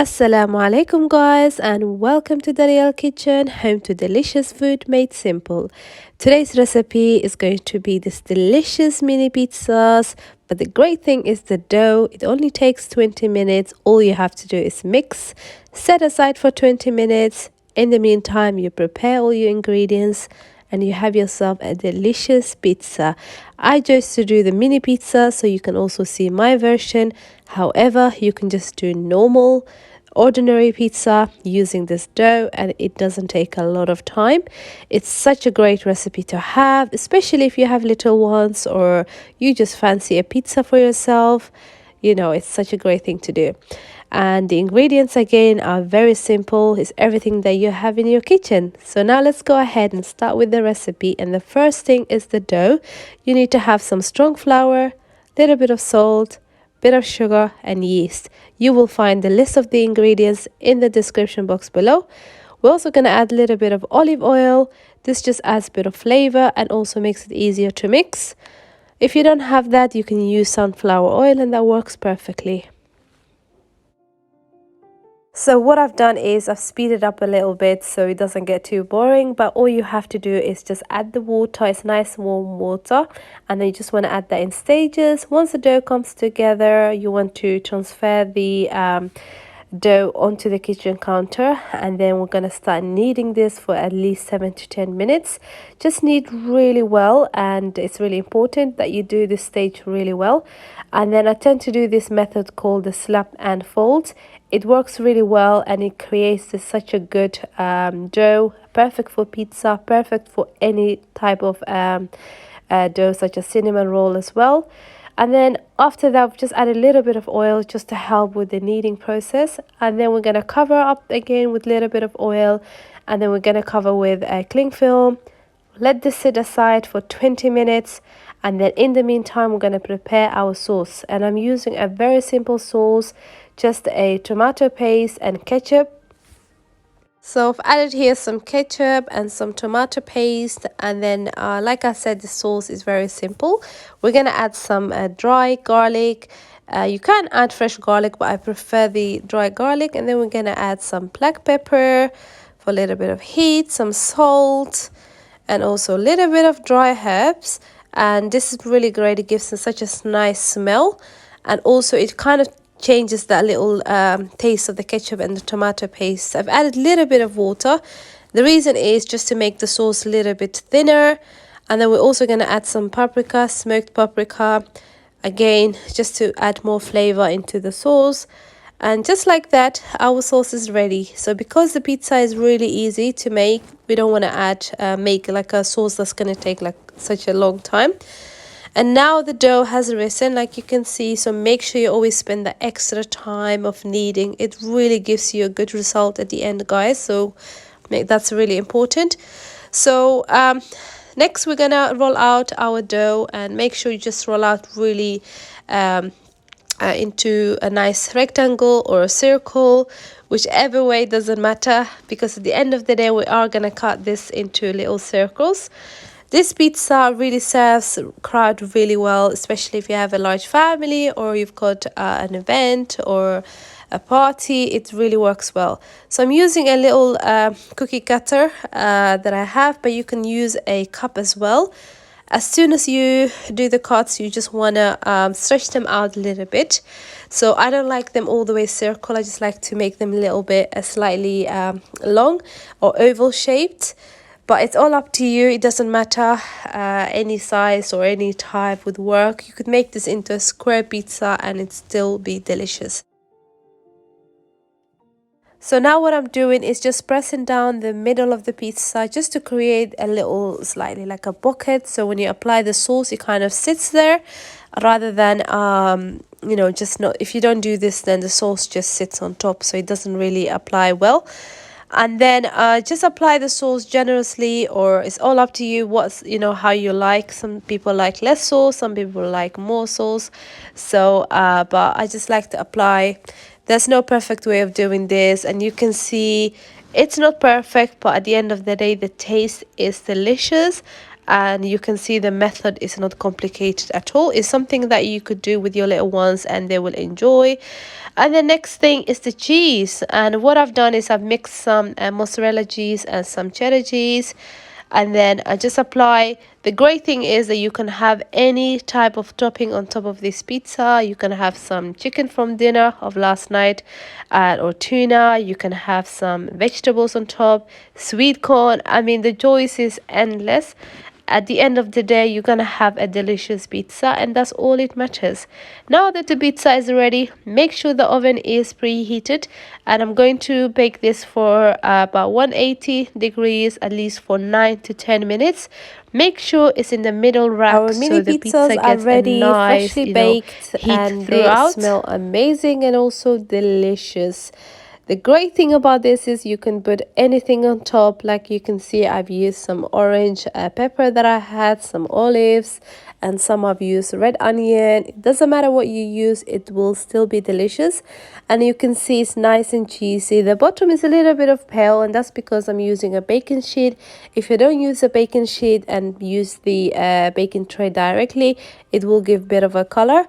Assalamu alaikum guys, and welcome to Daryeel Kitchen, home to delicious food made simple. Today's recipe is going to be this delicious mini pizzas, but the great thing is the dough. It only takes 20 minutes. All you have to do is mix, set aside for 20 minutes. In the meantime, you prepare all your ingredients and you have yourself a delicious pizza. I chose to do the mini pizza so you can also see my version. However, you can just do normal ordinary pizza using this dough, and it doesn't take a lot of time. It's such a great recipe to have, especially if you have little ones or you just fancy a pizza for yourself. It's such a great thing to do. And the ingredients again are very simple. It's everything that you have in your kitchen. So now let's go ahead and start with the recipe. And the first thing is the dough. You need to have some strong flour, little bit of salt, bit of sugar and yeast. You will find the list of the ingredients in the description box below. We're also going to add a little bit of olive oil. This just adds a bit of flavor and also makes it easier to mix. If you don't have that, you can use sunflower oil and that works perfectly. So what I've done is I've speeded up a little bit so it doesn't get too boring, but all you have to do is just add the water. It's nice warm water, and then you just want to add that in stages. Once the dough comes together, you want to transfer the dough onto the kitchen counter, and then we're going to start kneading this for at least 7 to 10 minutes. Just knead really well, and it's really important that you do this stage really well. And then I tend to do this method called the slap and fold. It works really well and it creates such a good dough, perfect for pizza, perfect for any type of dough such as cinnamon roll as well. And then after that, I've just added a little bit of oil just to help with the kneading process. And then we're going to cover up again with a little bit of oil, and then we're going to cover with a cling film. Let this sit aside for 20 minutes. And then in the meantime, we're going to prepare our sauce. And I'm using a very simple sauce, just a tomato paste and ketchup. So I've added here some ketchup and some tomato paste, and then like I said, the sauce is very simple. We're going to add some dry garlic. You can add fresh garlic, but I prefer the dry garlic. And then we're going to add some black pepper for a little bit of heat, some salt, and also a little bit of dry herbs. And this is really great. It gives us such a nice smell, and also it kind of changes that little taste of the ketchup and the tomato paste. I've added a little bit of water. The reason is just to make the sauce a little bit thinner. And then we're also going to add some paprika, smoked paprika, again just to add more flavor into the sauce. And just like that, our sauce is ready. So because the pizza is really easy to make, we don't want to make like a sauce that's going to take like such a long time. And now the dough has risen, like you can see. So make sure you always spend the extra time of kneading. It really gives you a good result at the end, guys. So that's really important. So next we're gonna roll out our dough, and make sure you just roll out really into a nice rectangle or a circle, whichever way, doesn't matter, because at the end of the day we are gonna cut this into little circles. This pizza really serves crowd really well, especially if you have a large family or you've got an event or a party. It really works well. So I'm using a little cookie cutter that I have, but you can use a cup as well. As soon as you do the cuts, you just want to stretch them out a little bit. So I don't like them all the way circle. I just like to make them a little bit slightly long or oval shaped. But it's all up to you. It doesn't matter. Any size or any type would work. You could make this into a square pizza and it still be delicious. So now what I'm doing is just pressing down the middle of the pizza just to create a little slightly like a bucket. So when you apply the sauce, it kind of sits there rather than just not. If you don't do this, then the sauce just sits on top, so it doesn't really apply well. And then just apply the sauce generously, or it's all up to you how you like. Some people like less sauce, some people like more sauce. So but I just like to apply. There's no perfect way of doing this, and you can see it's not perfect, but at the end of the day the taste is delicious. and you can see the method is not complicated at all. It's something that you could do with your little ones and they will enjoy. And the next thing is the cheese, and what I've done is I've mixed some mozzarella cheese and some cheddar cheese, and then I just apply. The great thing is that you can have any type of topping on top of this pizza. You can have some chicken from dinner of last night, or tuna. You can have some vegetables on top, sweet corn. I mean, the choice is endless. At the end of the day, you're gonna have a delicious pizza, and that's all it matters. Now that the pizza is ready, make sure the oven is preheated, and I'm going to bake this for about 180 degrees at least for 9 to 10 minutes. Make sure it's in the middle rack Our mini so the pizzas pizza are gets a ready, nice, freshly baked, heat and they throughout. smell amazing and also delicious. The great thing about this is you can put anything on top. Like you can see, I've used some orange pepper that I had, some olives, and some I've used red onion. It doesn't matter what you use, it will still be delicious. And you can see it's nice and cheesy. The bottom is a little bit of pale, and that's because I'm using a baking sheet. If you don't use a baking sheet and use the baking tray directly, it will give a bit of a color.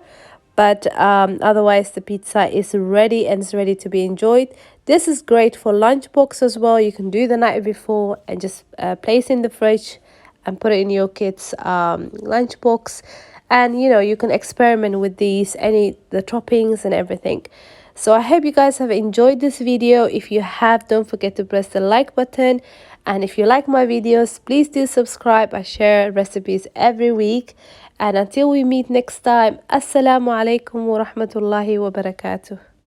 But otherwise the pizza is ready and it's ready to be enjoyed. This is great for lunchbox as well. You can do the night before and just place in the fridge and put it in your kids lunchbox, and you can experiment with the toppings and everything. So I hope you guys have enjoyed this video. If you have, don't forget to press the like button, and if you like my videos, please do subscribe. I share recipes every week. And until we meet next time, Assalamu alaikum wa rahmatullahi wa barakatuh.